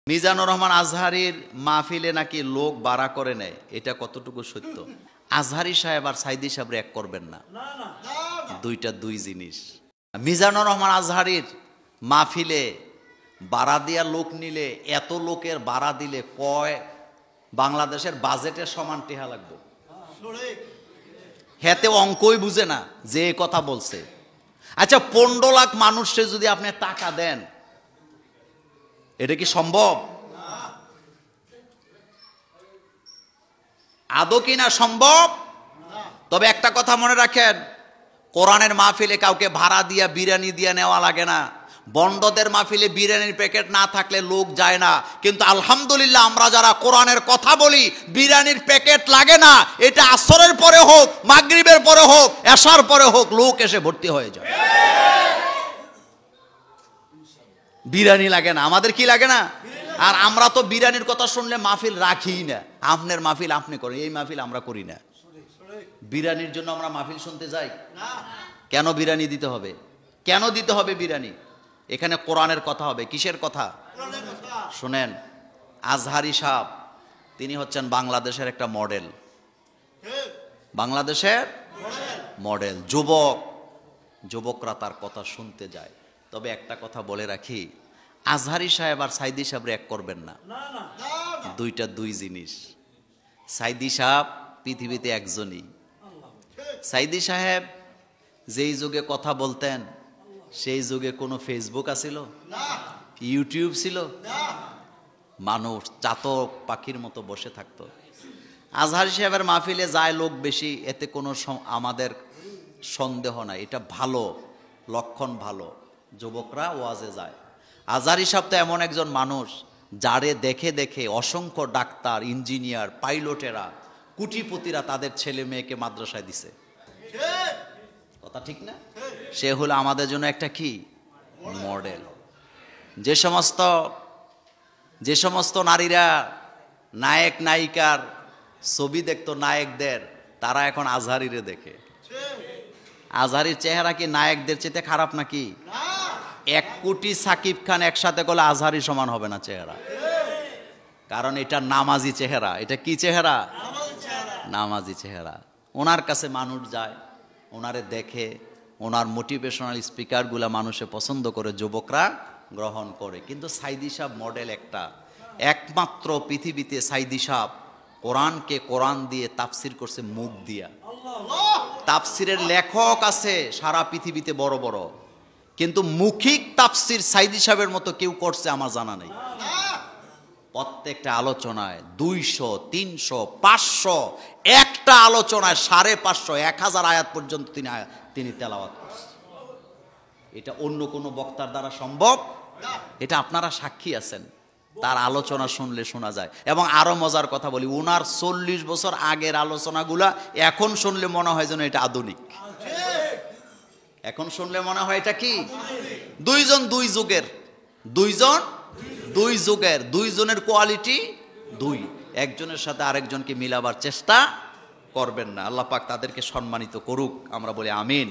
মিজানুর রহমান আজহারীর মাহফিলে নাকি লোক বাড়া করে নেয়, এটা কতটুকু সত্য? আজহারী সাহেব আর সাইদি সাহেব এক করবেন না, দুইটা দুই জিনিস। মিজানুর রহমান আজহারীর মাহফিলে বাড়া দিয়া লোক নিলে, এত লোকের বাড়া দিলে কয় বাংলাদেশের বাজেটের সমান টেহা লাগবে। হেতে অঙ্কই বুঝে না যে কথা বলছে। আচ্ছা, 15 লাখ মানুষকে যদি আপনি টাকা দেন, এটা কি সম্ভব? আদৌ কি না সম্ভব? তবে একটা কথা মনে রাখেন, কোরআনের মাহফিলে কাউকে ভাড়া দিয়া বিরিয়ানি দিয়া নেওয়া লাগে না। বন্ডদের মাহফিলে বিরিয়ানির প্যাকেট না থাকলে লোক যায় না, কিন্তু আলহামদুলিল্লাহ আমরা যারা কোরআনের কথা বলি, বিরিয়ানির প্যাকেট লাগে না। এটা আসরের পরে হোক, মাগরিবের পরে হোক, এশার পরে হোক, লোক এসে ভর্তি হয়ে যায়। বিরিয়ানি লাগে না, আমাদের কি লাগে না? আর আমরা তো বিরিয়ানির কথা শুনলে মাহফিল রাখিই না। আপনার মাহফিল আপনি করেন, এই মাহফিল আমরা করি না। বিরিয়ানির জন্য আমরা মাহফিল শুনতে যাই কেন? বিরিয়ানি দিতে হবে কেন? দিতে হবে বিরিয়ানি। এখানে কোরআনের কথা হবে। কিসের কথা? শুনেন, আজহারী সাহেব তিনি হচ্ছেন বাংলাদেশের একটা মডেল, বাংলাদেশের মডেল। যুবকরা তার কথা শুনতে যায়। তবে একটা কথা বলে রাখি, আজহারী সাহেব আর সাইদি সাহেব এক করবেন না, দুইটা দুই জিনিস। সাইদি সাহেব পৃথিবীতে একজনই। সাইদি সাহেব যেই যুগে কথা বলতেন, সেই যুগে কোনো ফেসবুক আছিল, ইউটিউব ছিল? মানুষ চাতক পাখির মতো বসে থাকতো। আজহারী সাহেবের মাহফিলে যায় লোক বেশি, এতে কোনো আমাদের সন্দেহ নাই, এটা ভালো লক্ষণ, ভালো। যুবকরা ওয়াজে যায়। আজহারী সাহেব তো এমন একজন মানুষ, যারে দেখে দেখে অসংখ্য ডাক্তার, ইঞ্জিনিয়ার, পাইলটেরা, কোটিপতিরা তাদের ছেলে মেয়েকে মাদ্রাসায় দিছে। কথা ঠিক না? সে হলো আমাদের জন্য একটা কি মডেল। যে সমস্ত নারীরা নায়ক নায়িকার ছবি দেখতো, নায়কদের, তারা এখন আজহারীরে দেখে। আজহারীর চেহারা কি নায়কদের চেয়ে খারাপ নাকি? 1 কোটি সাকিব খান একসাথে করলে আজহারী সমান হবে না চেহারা, কারণ এটা নামাজি চেহারা। এটা কি চেহারা? নামাজি চেহারা। ওনার কাছে মানুষ যায়, ওনারে দেখে, ওনার মোটিভেশনাল স্পিকারগুলা মানুষে পছন্দ করে, যুবকরা গ্রহণ করে। কিন্তু সাইদি সাহেব মডেল একটা, একমাত্র পৃথিবীতে সাইদি সাহেব কোরআনকে কোরআন দিয়ে তাফসির করছে, মুখ দিয়া। তাফসিরের লেখক আছে সারা পৃথিবীতে বড় বড়, কিন্তু মুখিক তাফসির সাইদি সাহেবের মতো কেউ করছে আমার জানা নেই। প্রত্যেকটা আলোচনায় 200, 300, 500, একটা আলোচনায় 550, 1000 আয়াত পর্যন্ত তিনি তেলাওয়াত করছেন। এটা অন্য কোনো বক্তার দ্বারা সম্ভব? এটা আপনারা সাক্ষী আছেন। তার আলোচনা শুনলে শোনা যায়। এবং আরো মজার কথা বলি, ওনার 40 বছর আগের আলোচনাগুলা এখন শুনলে মনে হয় যেন এটা আধুনিক। এখন শুনলে মনে হয় এটা কি? দুইজন দুইজনের কোয়ালিটি দুই। একজনের সাথে আরেকজনকে মিলাবার চেষ্টা করবেন না। আল্লাহ পাক তাদেরকে সম্মানিত করুক, আমরা বলি আমিন।